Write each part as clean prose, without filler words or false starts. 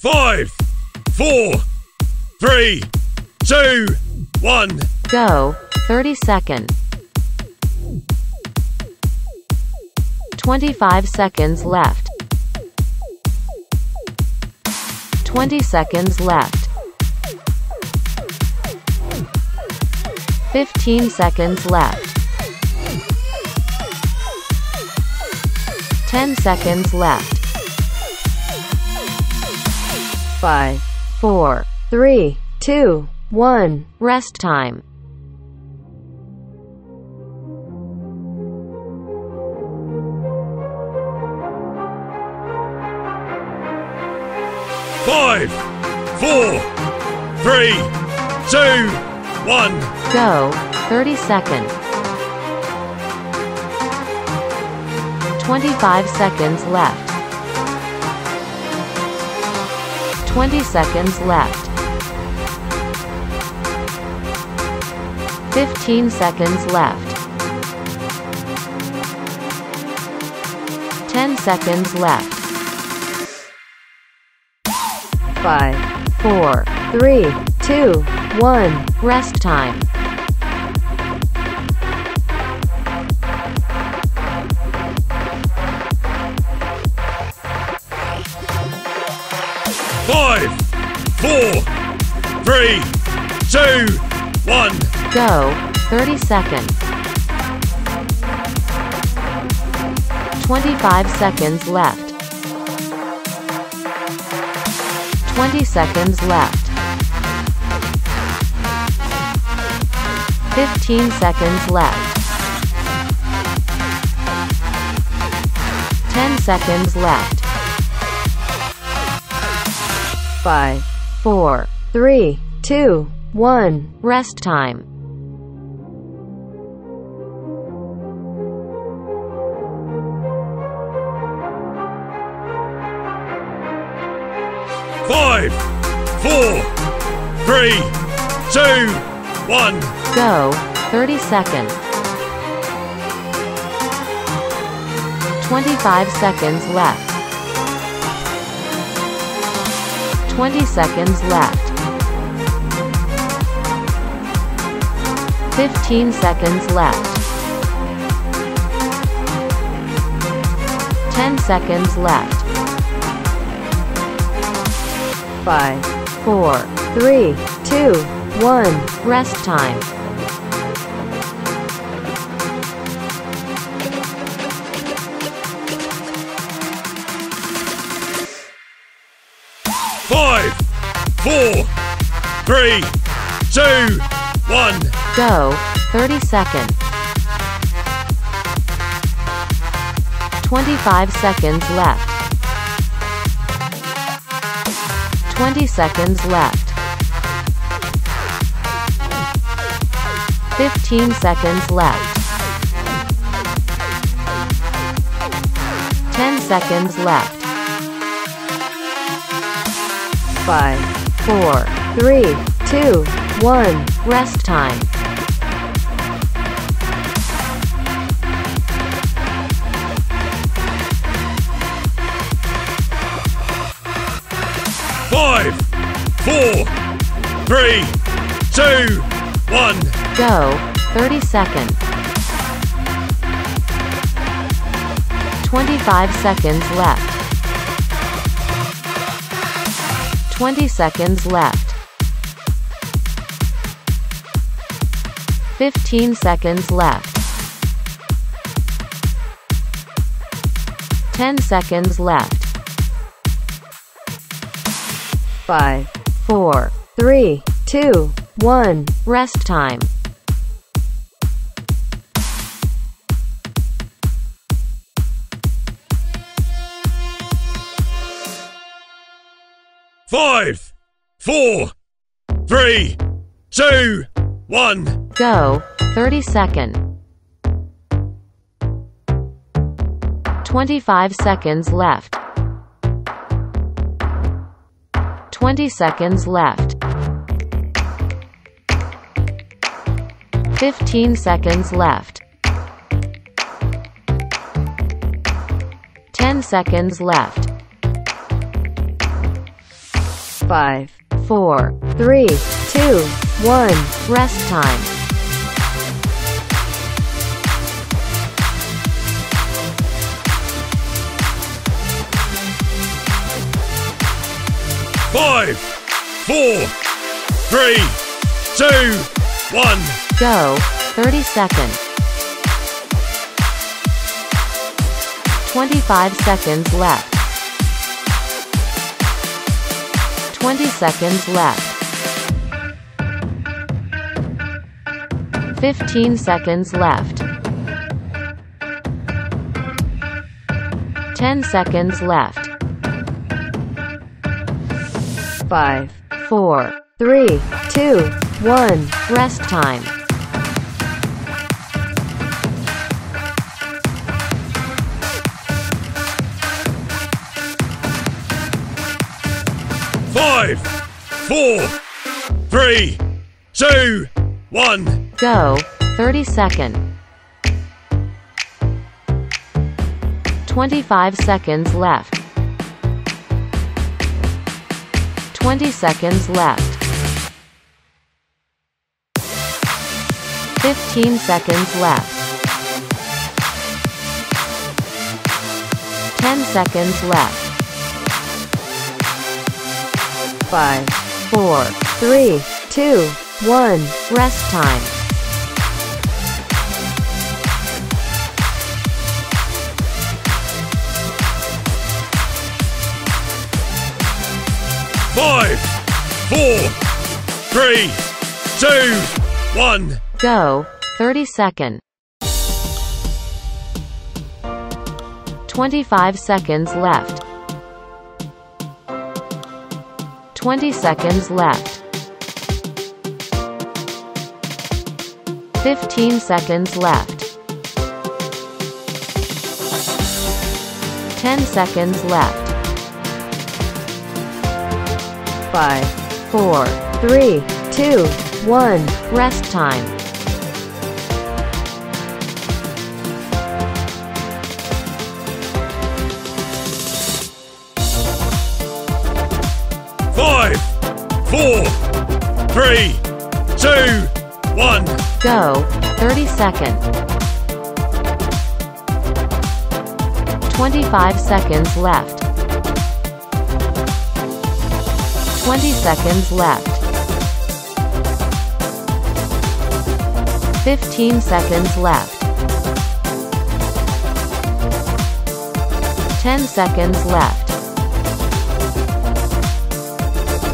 5, 4, 3, 2, 1. Go. 30 seconds. 25 seconds left. 20 seconds left. 15 seconds left. 10 seconds left. 5, 4, 3, 2, 1. Rest time. 5, 4, 3, 2, 1. Go. 30 seconds. 25 seconds left. 20 seconds left. 15 seconds left. 10 seconds left. 5, 4, 3, 2, 1. Rest time. 5, 4, 3, 2, 1. Go. 30 seconds. 25 seconds left. 20 seconds left. 15 seconds left. 10 seconds left. 5, 4, 3, 2, 1. Rest time. 5, 4, 3, 2, 1. Go. 30 seconds. 25 seconds left. 20 seconds left. 15 seconds left. 10 seconds left. 5, 4, 3, 2, 1. Rest time. 5, 4, 3, 2, 1. Go. 30 seconds. 25 seconds left. 20 seconds left. 15 seconds left. 10 seconds left. 5, 4, 3, 2, 1. Rest time. 5, 4, 3, 2, 1. Go. 30 seconds. 25 seconds left. 20 seconds left. 15 seconds left. 10 seconds left. 5, 4, 3, 2, 1. Rest time. 5, 4, 3, 2, 1. Go. 30 seconds. 25 seconds left. 20 seconds left. 15 seconds left. 10 seconds left. 5, 4, 3, 2, 1. Rest time. 5, 4, 3, 2, 1. Go. 30 seconds. 25 seconds left. 20 seconds left. 15 seconds left. 10 seconds left. 5, 4, 3, 2, 1. Rest time. 5, 4, 3, 2, 1. Go. 30 seconds. 25 seconds left. 20 seconds left. 15 seconds left. 10 seconds left. 5, 4, 3, 2, 1. Rest time. 5, 4, 3, 2, 1. Go. 30 seconds. 25 seconds left. 20 seconds left. 15 seconds left. 10 seconds left. 5, 4, 3, 2, 1. Rest time. 5, 4, 3, 2, 1. Go. 30 seconds. 25 seconds left. 20 seconds left. 15 seconds left. 10 seconds left.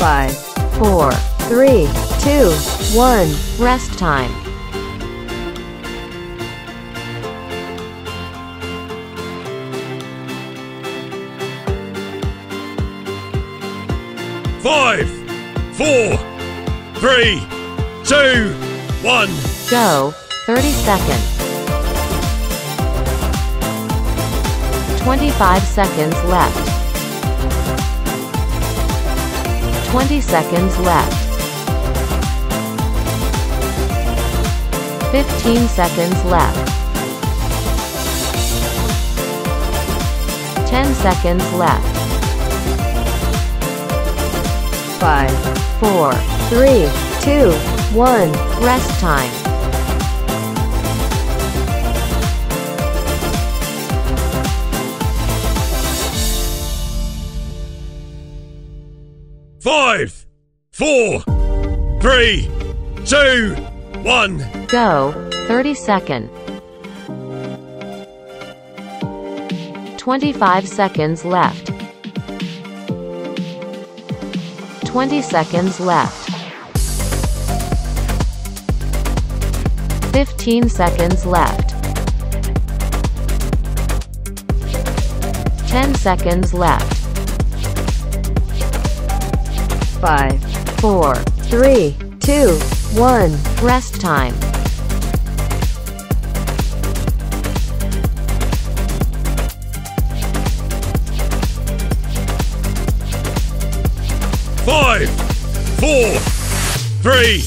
5, 4, 3, 2, 1. Rest time. 5, 4, 3, 2, 1. Go. 30 seconds. 25 seconds left. 20 seconds left. 15 seconds left. 10 seconds left. 5, 4, 3, 2, 1. Rest time. 5, 4, 3, 2, 1. Go. 30 seconds. 25 seconds left. 20 seconds left. 15 seconds left. 10 seconds left. 5, 4, 3, 2, 1. Rest time. 5, 4, 3,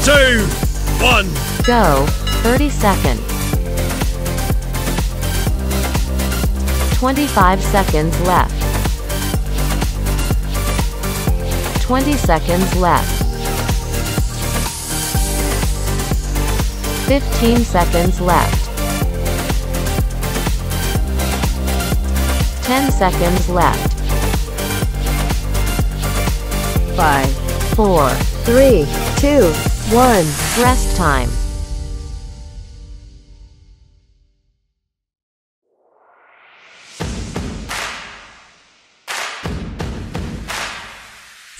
2, 1. Go. 30 seconds. 25 seconds left. 20 seconds left. 15 seconds left. 10 seconds left. 5, 4, 3, 2, 1. Rest time.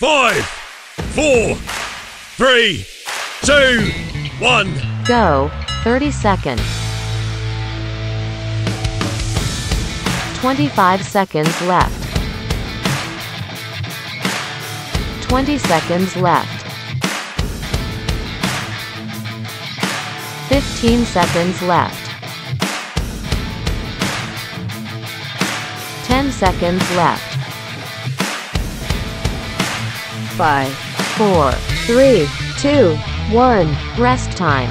Five, four, three, two, one. Go. 30 seconds. 25 seconds left. 20 seconds left. 15 seconds left. 10 seconds left. 5, 4, 3, 2, 1. Rest time.